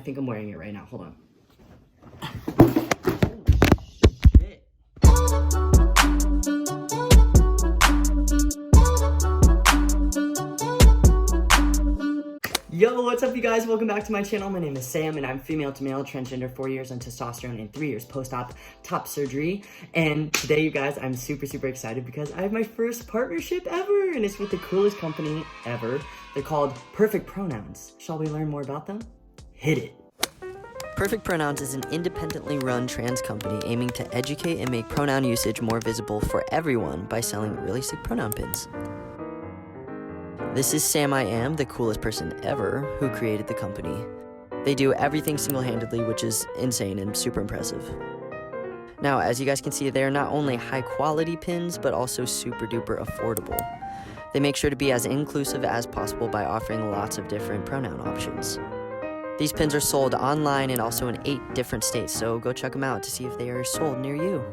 I think I'm wearing it right now. Hold on. Yo, what's up you guys? Welcome back to my channel. My name is Sam and I'm female to male, transgender, 4 years on testosterone and 3 years post-op top surgery. And today you guys, I'm super excited because I have my first partnership ever and it's with the coolest company ever. They're called Perfect Pronouns. Shall we learn more about them? Hit it. Perfect Pronouns is an independently run trans company aiming to educate and make pronoun usage more visible for everyone by selling really sick pronoun pins. This is Sam I Am, the coolest person ever, who created the company. They do everything single-handedly, which is insane and super impressive. Now, as you guys can see, they're not only high-quality pins, but also super-duper affordable. They make sure to be as inclusive as possible by offering lots of different pronoun options. These pins are sold online and also in 8 different states, so go check them out to see if they are sold near you.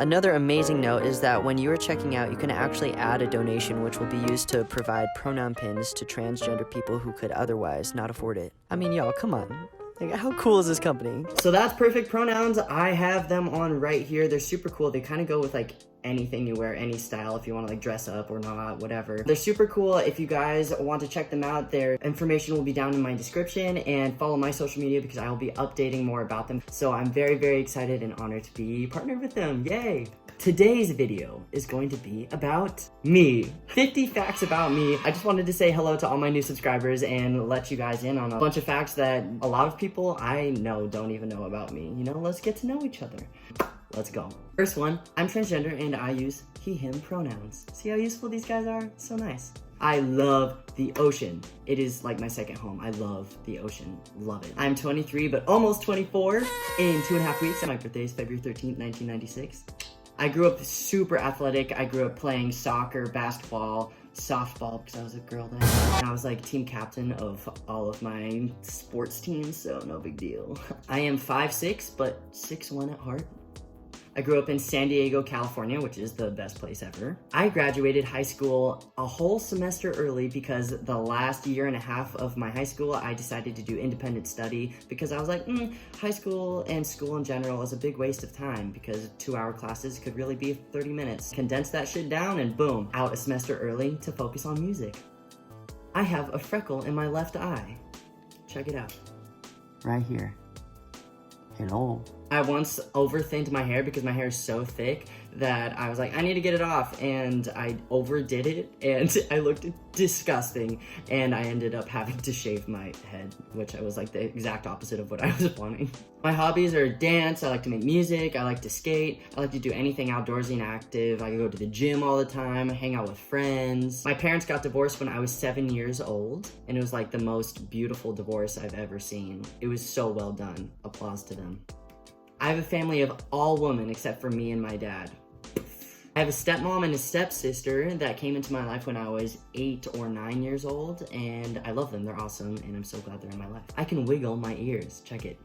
Another amazing note is that when you are checking out, you can actually add a donation which will be used to provide pronoun pins to transgender people who could otherwise not afford it. I mean, y'all, come on. Like, how cool is this company? So that's Perfect Pronouns. I have them on right here. They're super cool. They kind of go with like anything you wear, any style, if you want to like dress up or not, whatever. They're super cool. If you guys want to check them out, their information will be down in my description, and follow my social media because I will be updating more about them. So I'm very excited and honored to be partnered with them. Yay! Today's video is going to be about me. 50 facts about me. I just wanted to say hello to all my new subscribers and let you guys in on a bunch of facts that a lot of people I know don't even know about me. You know, let's get to know each other. Let's go. First one, I'm transgender and I use he, him pronouns. See how useful these guys are? So nice. I love the ocean. It is like my second home. I love the ocean. Love it. I'm 23, but almost 24 in 2.5 weeks. My birthday is February 13th, 1996. I grew up super athletic. I grew up playing soccer, basketball, softball because I was a girl then. And I was like team captain of all of my sports teams, so no big deal. I am 5'6", but 6'1" at heart. I grew up in San Diego, California, which is the best place ever. I graduated high school a whole semester early because the last 1.5 years of my high school, I decided to do independent study because I was like, high school and school in general is a big waste of time because 2-hour classes could really be 30 minutes. Condense that shit down and boom, out a semester early to focus on music. I have a freckle in my left eye. Check it out. Right here. Hello. I once overthinned my hair because my hair is so thick that I was like, I need to get it off, and I overdid it and I looked disgusting, and I ended up having to shave my head, which I was like the exact opposite of what I was wanting. My hobbies are dance, I like to make music, I like to skate, I like to do anything outdoorsy and active. I go to the gym all the time, hang out with friends. My parents got divorced when I was 7 years old, and it was like the most beautiful divorce I've ever seen. It was so well done. Applause to them. I have a family of all women except for me and my dad. I have a stepmom and a stepsister that came into my life when I was 8 or 9 years old, and I love them. They're awesome, and I'm so glad they're in my life. I can wiggle my ears. Check it.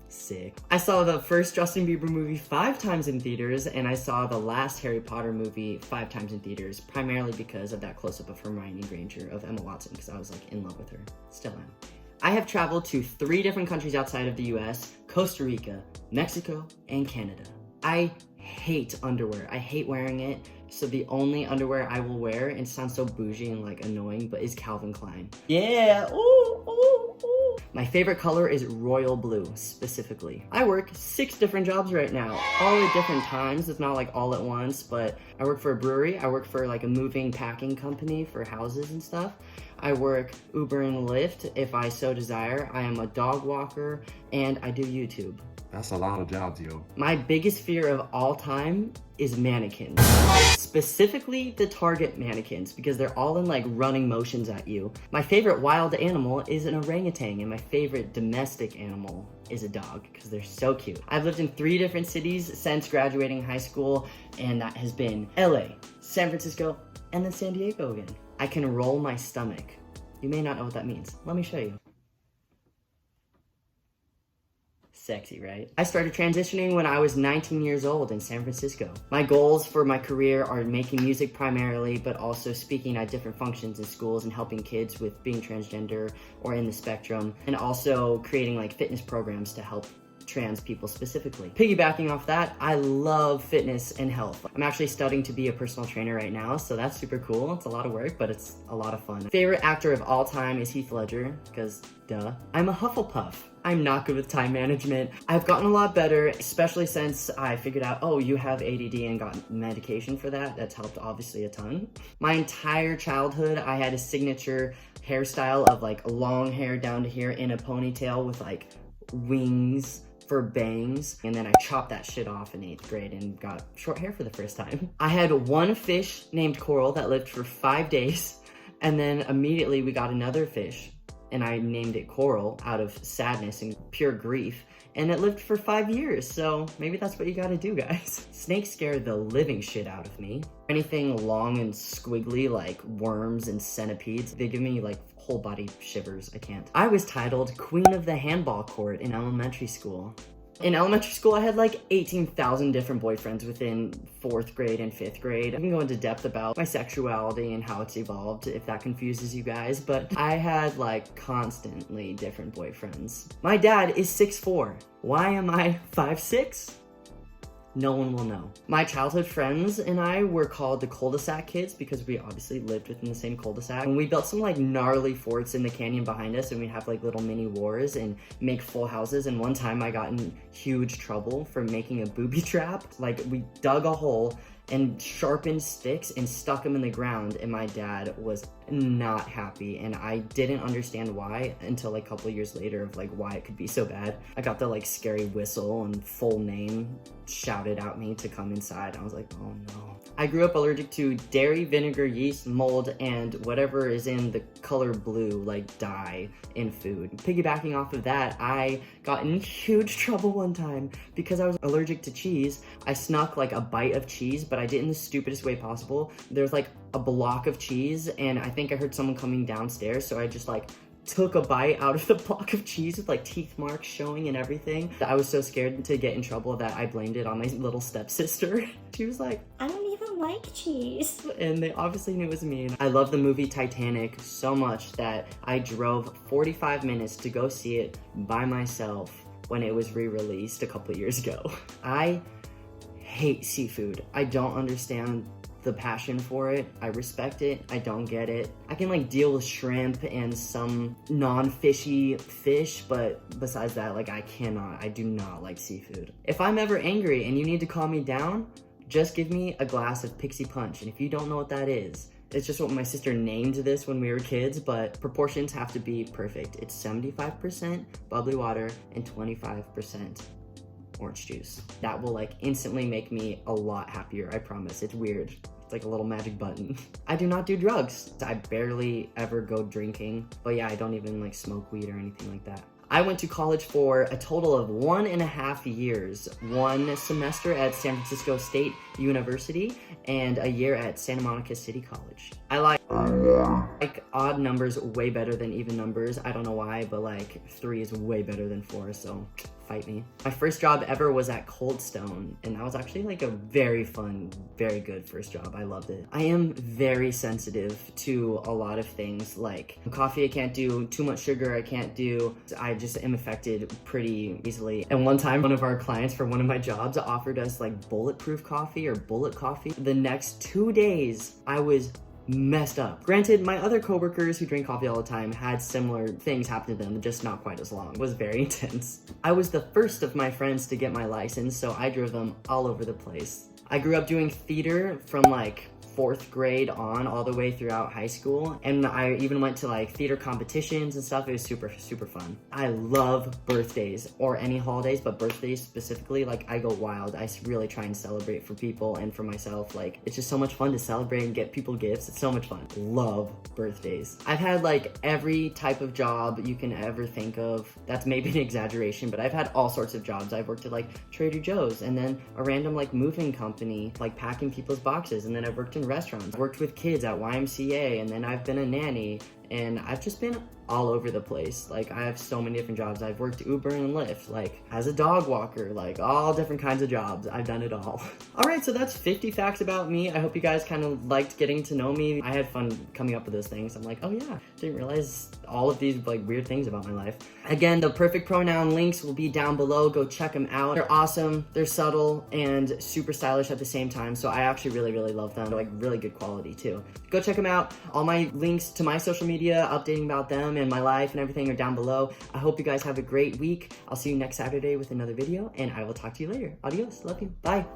Sick. I saw the first Justin Bieber movie 5 times in theaters, and I saw the last Harry Potter movie 5 times in theaters, primarily because of that close-up of Hermione Granger of Emma Watson, because I was like in love with her. Still am. I have traveled to 3 different countries outside of the US, Costa Rica, Mexico, and Canada. I hate underwear. I hate wearing it. So the only underwear I will wear, and it sounds so bougie and like annoying, but is Calvin Klein. Yeah, ooh, ooh, ooh. My favorite color is royal blue, specifically. I work 6 different jobs right now, all at different times. It's not like all at once, but I work for a brewery. I work for like a moving packing company for houses and stuff. I work Uber and Lyft if I so desire. I am a dog walker, and I do YouTube. That's a lot of jobs, yo. My biggest fear of all time is mannequins. Specifically the Target mannequins, because they're all in like running motions at you. My favorite wild animal is an orangutan, and my favorite domestic animal is a dog, because they're so cute. I've lived in 3 different cities since graduating high school, and that has been LA, San Francisco, and then San Diego again. I can roll my stomach. You may not know what that means. Let me show you. Sexy, right? I started transitioning when I was 19 years old in San Francisco. My goals for my career are making music primarily, but also speaking at different functions in schools and helping kids with being transgender or in the spectrum, and also creating like fitness programs to help trans people specifically. Piggybacking off that, I love fitness and health. I'm actually studying to be a personal trainer right now, so that's super cool. It's a lot of work, but it's a lot of fun. Favorite actor of all time is Heath Ledger, because duh. I'm a Hufflepuff. I'm not good with time management. I've gotten a lot better, especially since I figured out, oh, you have ADD and got medication for that. That's helped obviously a ton. My entire childhood, I had a signature hairstyle of like long hair down to here in a ponytail with like wings for bangs, and then I chopped that shit off in 8th grade and got short hair for the first time. I had one fish named Coral that lived for 5 days, and then immediately we got another fish and I named it Coral out of sadness and pure grief, and it lived for 5 years, so maybe that's what you gotta do, guys. Snakes scare the living shit out of me. Anything long and squiggly like worms and centipedes, they give me like whole body shivers. I can't. I was titled Queen of the Handball Court in elementary school. In elementary school, I had like 18,000 different boyfriends within 4th grade and 5th grade. I can go into depth about my sexuality and how it's evolved if that confuses you guys, but I had like constantly different boyfriends. My dad is 6'4". Why am I 5'6"? No one will know. My childhood friends and I were called the cul-de-sac kids because we obviously lived within the same cul-de-sac. And we built some like gnarly forts in the canyon behind us, and we'd have like little mini wars and make full houses. And one time I got in huge trouble for making a booby trap. Like we dug a hole and sharpened sticks and stuck them in the ground, and my dad was not happy, and I didn't understand why until like a couple of years later of like why it could be so bad. I got the like scary whistle and full name shouted at me to come inside. I was like, oh no. I grew up allergic to dairy, vinegar, yeast, mold, and whatever is in the color blue, like dye in food. Piggybacking off of that, I got in huge trouble one time because I was allergic to cheese. I snuck like a bite of cheese, but I did it in the stupidest way possible. There's like a block of cheese, and I think I heard someone coming downstairs, so I just like took a bite out of the block of cheese with like teeth marks showing and everything. I was so scared to get in trouble that I blamed it on my little stepsister. She was like, I don't even like cheese. And they obviously knew it was me. I love the movie Titanic so much that I drove 45 minutes to go see it by myself when it was re-released a couple years ago. I hate seafood. I don't understand the passion for it. I respect it. I don't get it. I can like deal with shrimp and some non-fishy fish, but besides that, like I do not like seafood. If I'm ever angry and you need to calm me down, just give me a glass of Pixie Punch. And if you don't know what that is, it's just what my sister named this when we were kids, but proportions have to be perfect. It's 75% bubbly water and 25% orange juice. That will like instantly make me a lot happier, I promise. It's weird. It's like a little magic button. I do not do drugs. I barely ever go drinking, but yeah, I don't even like smoke weed or anything like that. I went to college for a total of 1.5 years, 1 semester at San Francisco State University and a year at Santa Monica City College. I like odd numbers way better than even numbers. I don't know why, but like 3 is way better than 4, so fight me. My first job ever was at Cold Stone, and that was actually like a very fun, very good first job. I loved it. I am very sensitive to a lot of things, like coffee I can't do, too much sugar I can't do. I just am affected pretty easily. And one time, one of our clients for one of my jobs offered us like bulletproof coffee or bullet coffee. The next 2 days, I was messed up. Granted, my other coworkers who drink coffee all the time had similar things happen to them, just not quite as long. It was very intense. I was the first of my friends to get my license, so I drove them all over the place. I grew up doing theater from like 4th grade on all the way throughout high school, and I even went to like theater competitions and stuff. It was super fun. I love birthdays or any holidays, but birthdays specifically, like I go wild. I really try and celebrate for people and for myself. Like it's just so much fun to celebrate and get people gifts. It's so much fun. Love birthdays. I've had like every type of job you can ever think of. That's maybe an exaggeration, but I've had all sorts of jobs. I've worked at like Trader Joe's, and then a random like moving company, like packing people's boxes, and then I've worked in restaurants, worked with kids at YMCA, and then I've been a nanny, and I've just been all over the place. Like, I have so many different jobs. I've worked Uber and Lyft, like as a dog walker, like all different kinds of jobs. I've done it all. All right, so that's 50 facts about me. I hope you guys kind of liked getting to know me. I had fun coming up with those things. I'm like, oh yeah, didn't realize all of these like weird things about my life. Again, the perfect pronoun links will be down below. Go check them out. They're awesome. They're subtle and super stylish at the same time. So I actually really, really love them. They're like really good quality too. Go check them out. All my links to my social media, updating about them and my life and everything are down below. I hope you guys have a great week. I'll see you next Saturday with another video, and I will talk to you later. Adios. Love you. Bye.